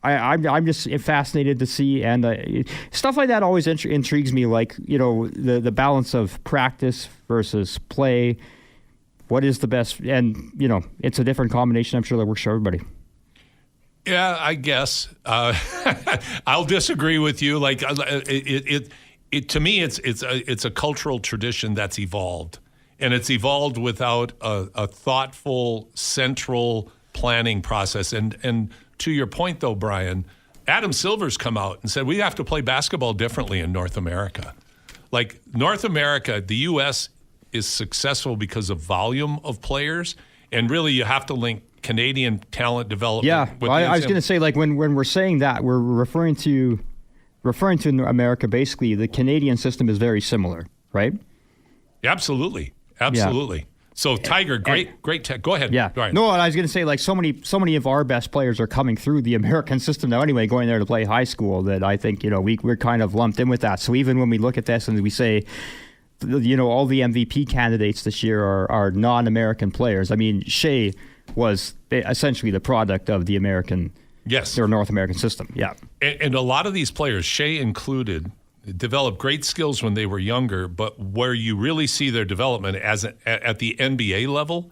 I'm just fascinated to see, and stuff like that always intrigues me. Like the balance of practice versus play. What is the best? And it's a different combination. I'm sure that works for everybody. Yeah, I guess I'll disagree with you. Like it to me, it's a cultural tradition that's evolved, and it's evolved without a thoughtful central planning process. And to your point, though, Brian, Adam Silver's come out and said we have to play basketball differently in North America. Like North America, the U.S. is successful because of volume of players, and really you have to link Canadian talent development. Yeah, with I was going to say, like when we're saying that, we're referring to America. Basically, the Canadian system is very similar, right? Absolutely. Yeah. So Tiger, great tech. Go ahead. Yeah. Right. No, I was going to say, like so many of our best players are coming through the American system now. Anyway, going there to play high school, that I think we're kind of lumped in with that. So even when we look at this and we say, all the MVP candidates this year are non-American players. I mean, Shea was essentially the product of the American, or North American system. Yeah. And a lot of these players, Shea included, developed great skills when they were younger, but where you really see their development at the NBA level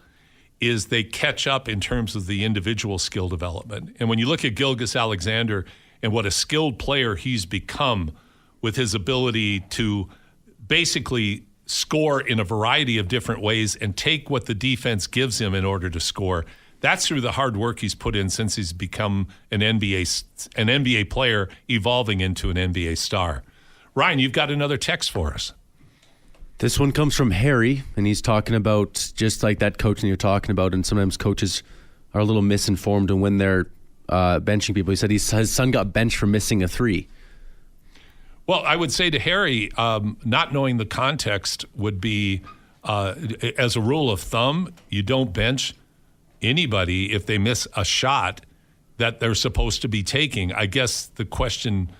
is they catch up in terms of the individual skill development. And when you look at Gilgeous-Alexander and what a skilled player he's become with his ability to basically score in a variety of different ways and take what the defense gives him in order to score. That's through the hard work he's put in since he's become an NBA player, evolving into an NBA star. Ryan, you've got another text for us. This one comes from Harry, and he's talking about just like that coaching you're talking about, and sometimes coaches are a little misinformed, and when they're benching people. He said his son got benched for missing a three. Well, I would say to Harry, not knowing the context would be, as a rule of thumb, you don't bench anybody if they miss a shot that they're supposed to be taking. I guess the question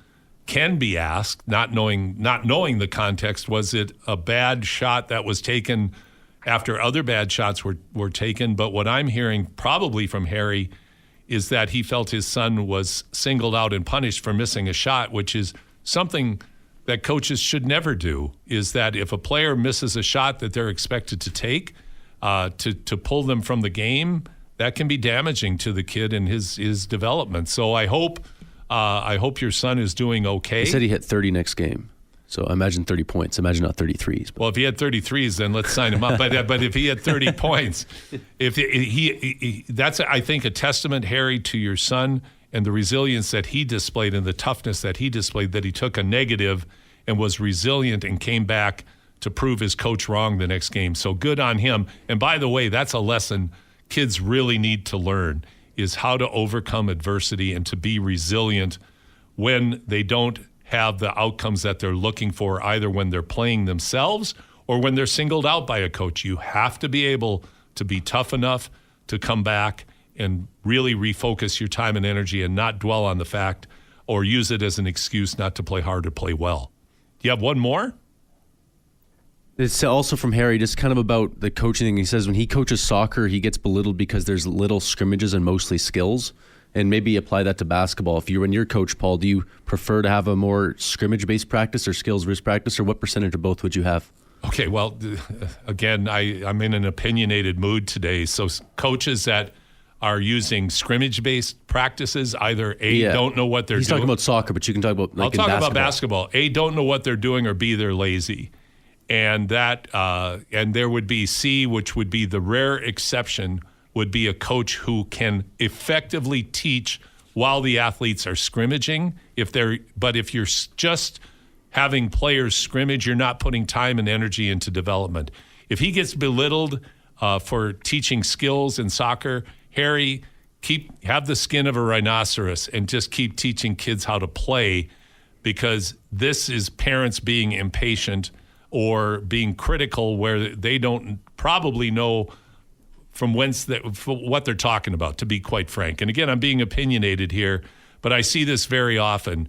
can be asked, not knowing the context, was it a bad shot that was taken after other bad shots were taken? But what I'm hearing probably from Harry is that he felt his son was singled out and punished for missing a shot, which is something that coaches should never do, is that if a player misses a shot that they're expected to take, to pull them from the game, that can be damaging to the kid and his development. So I hope your son is doing okay. He said he hit 30 next game. So imagine 30 points. Imagine not 33s. Well, if he had 33s, then let's sign him up. But if he had 30 points, if he that's, I think, a testament, Harry, to your son and the resilience that he displayed and the toughness that he displayed, that he took a negative and was resilient and came back to prove his coach wrong the next game. So good on him. And by the way, that's a lesson kids really need to learn, is how to overcome adversity and to be resilient when they don't have the outcomes that they're looking for, either when they're playing themselves or when they're singled out by a coach. You have to be able to be tough enough to come back and really refocus your time and energy and not dwell on the fact or use it as an excuse not to play hard or play well. Do you have one more? It's also from Harry, just kind of about the coaching thing. He says when he coaches soccer, he gets belittled because there's little scrimmages and mostly skills. And maybe apply that to basketball. When you're coach, Paul, do you prefer to have a more scrimmage-based practice or skills-based practice, or what percentage of both would you have? Okay, well, again, I'm in an opinionated mood today. So coaches that are using scrimmage-based practices either don't know what they're doing. He's talking about soccer, but you can talk about I'll talk about basketball. A, don't know what they're doing, or B, they're lazy. And that and there would be C, which would be the rare exception, would be a coach who can effectively teach while the athletes are scrimmaging. But if you're just having players scrimmage, you're not putting time and energy into development. If he gets belittled for teaching skills in soccer, Harry, have the skin of a rhinoceros and just keep teaching kids how to play, because this is parents being impatient or being critical where they don't probably know from what they're talking about, to be quite frank. And again, I'm being opinionated here, but I see this very often.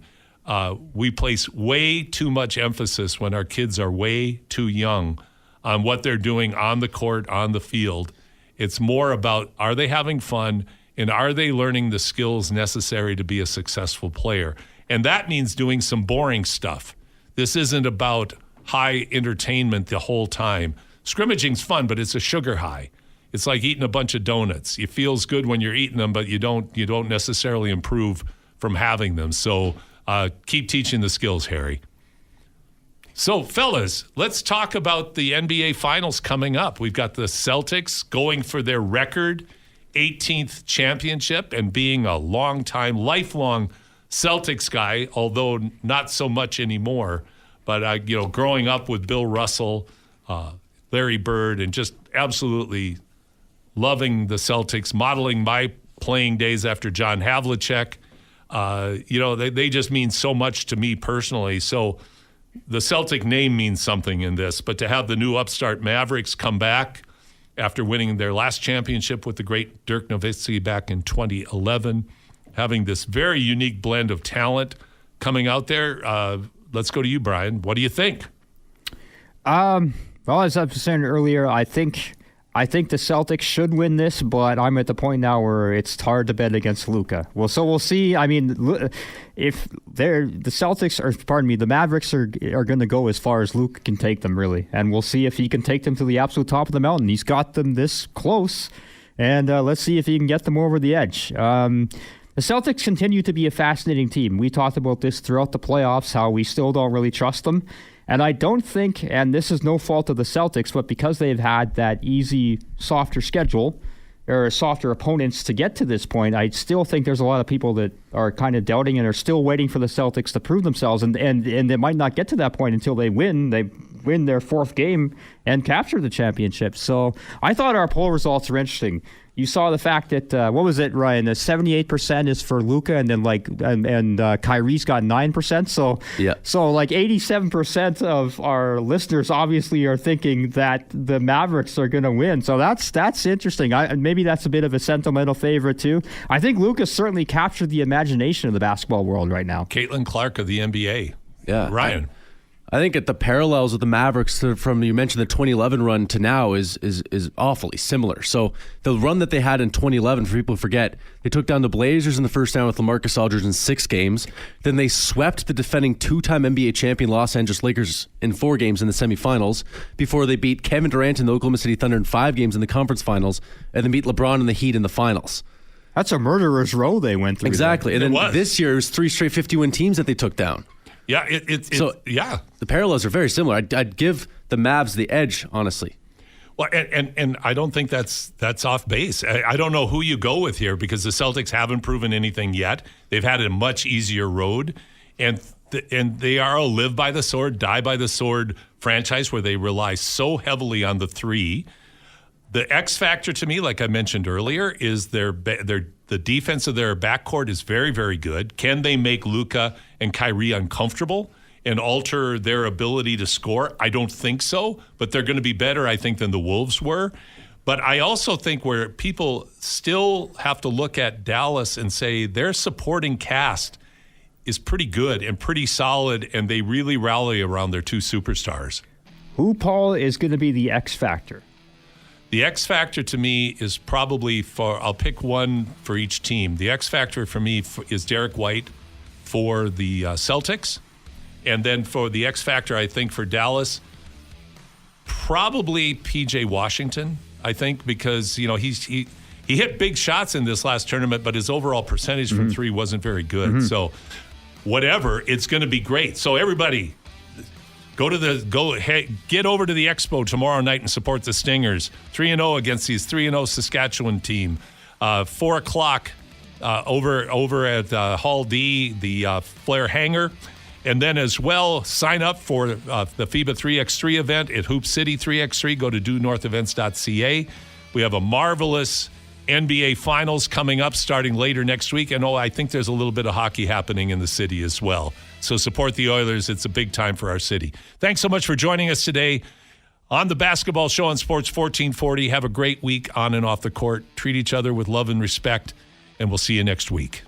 We place way too much emphasis when our kids are way too young on what they're doing on the court, on the field. It's more about, are they having fun, and are they learning the skills necessary to be a successful player? And that means doing some boring stuff. This isn't about high entertainment the whole time. Scrimmaging's fun, but it's a sugar high. It's like eating a bunch of donuts. It feels good when you're eating them, but you don't necessarily improve from having them. So keep teaching the skills, Harry. So, fellas, let's talk about the NBA Finals coming up. We've got the Celtics going for their record 18th championship and being a lifelong Celtics guy, although not so much anymore. But, growing up with Bill Russell, Larry Bird, and just absolutely loving the Celtics, modeling my playing days after John Havlicek. They just mean so much to me personally. So the Celtic name means something in this. But to have the new upstart Mavericks come back after winning their last championship with the great Dirk Nowitzki back in 2011, having this very unique blend of talent coming out there. Let's go to you, Brian. What do you think? Well, as I was saying earlier, I think the Celtics should win this, but I'm at the point now where it's hard to bet against Luka. Well, so we'll see. I mean, if the Mavericks are going to go as far as Luka can take them, really, and we'll see if he can take them to the absolute top of the mountain. He's got them this close, and let's see if he can get them over the edge. The Celtics continue to be a fascinating team. We talked about this throughout the playoffs, how we still don't really trust them. And I don't think, and this is no fault of the Celtics, but because they've had that easy, softer schedule, or softer opponents to get to this point, I still think there's a lot of people that are kind of doubting and are still waiting for the Celtics to prove themselves. And they might not get to that point until they win their fourth game and capture the championship. So I thought our poll results are interesting. You saw the fact that what was it, Ryan? The 78% is for Luka, and then Kyrie's got 9%. So like 87% of our listeners obviously are thinking that the Mavericks are going to win. So that's interesting. Maybe that's a bit of a sentimental favorite too. I think Luka certainly captured the imagination of the basketball world right now. Caitlin Clark of the NBA. Yeah, Ryan. I think at the parallels of the Mavericks from you mentioned the 2011 run to now is awfully similar. So the run that they had in 2011, for people who forget, they took down the Blazers in the first round with LaMarcus Aldridge in 6 games. Then they swept the defending 2-time NBA champion Los Angeles Lakers in 4 games in the semifinals before they beat Kevin Durant and the Oklahoma City Thunder in 5 games in the conference finals, and then beat LeBron and the Heat in the finals. That's a murderer's row they went through. Exactly. There. And then this year it was 3 straight 50-win teams that they took down. Yeah, the parallels are very similar. I'd give the Mavs the edge, honestly. Well, and I don't think that's off base. I don't know who you go with here because the Celtics haven't proven anything yet. They've had a much easier road, and they are a live by the sword, die by the sword franchise where they rely so heavily on the 3. The X factor to me, like I mentioned earlier, is the defense of their backcourt is very, very good. Can they make Luka and Kyrie uncomfortable and alter their ability to score? I don't think so, but they're going to be better, I think, than the Wolves were. But I also think where people still have to look at Dallas and say their supporting cast is pretty good and pretty solid, and they really rally around their 2 superstars. Who, Paul, is going to be the X factor? The X factor to me is probably I'll pick one for each team. The X factor for me is Derek White for the Celtics. And then for the X factor, I think for Dallas, probably PJ Washington, I think, because, he hit big shots in this last tournament, but his overall percentage from 3 wasn't very good. So whatever, it's going to be great. So everybody, get over to the Expo tomorrow night and support the Stingers. 3-0 against these 3-0 Saskatchewan team. 4:00 over at Hall D, the Flair Hangar. And then as well, sign up for the FIBA 3x3 event at Hoop City 3x3. Go to donorthevents.ca. We have a marvelous NBA Finals coming up starting later next week. And I think there's a little bit of hockey happening in the city as well. So support the Oilers. It's a big time for our city. Thanks so much for joining us today on the Basketball Show on Sports 1440. Have a great week on and off the court. Treat each other with love and respect, and we'll see you next week.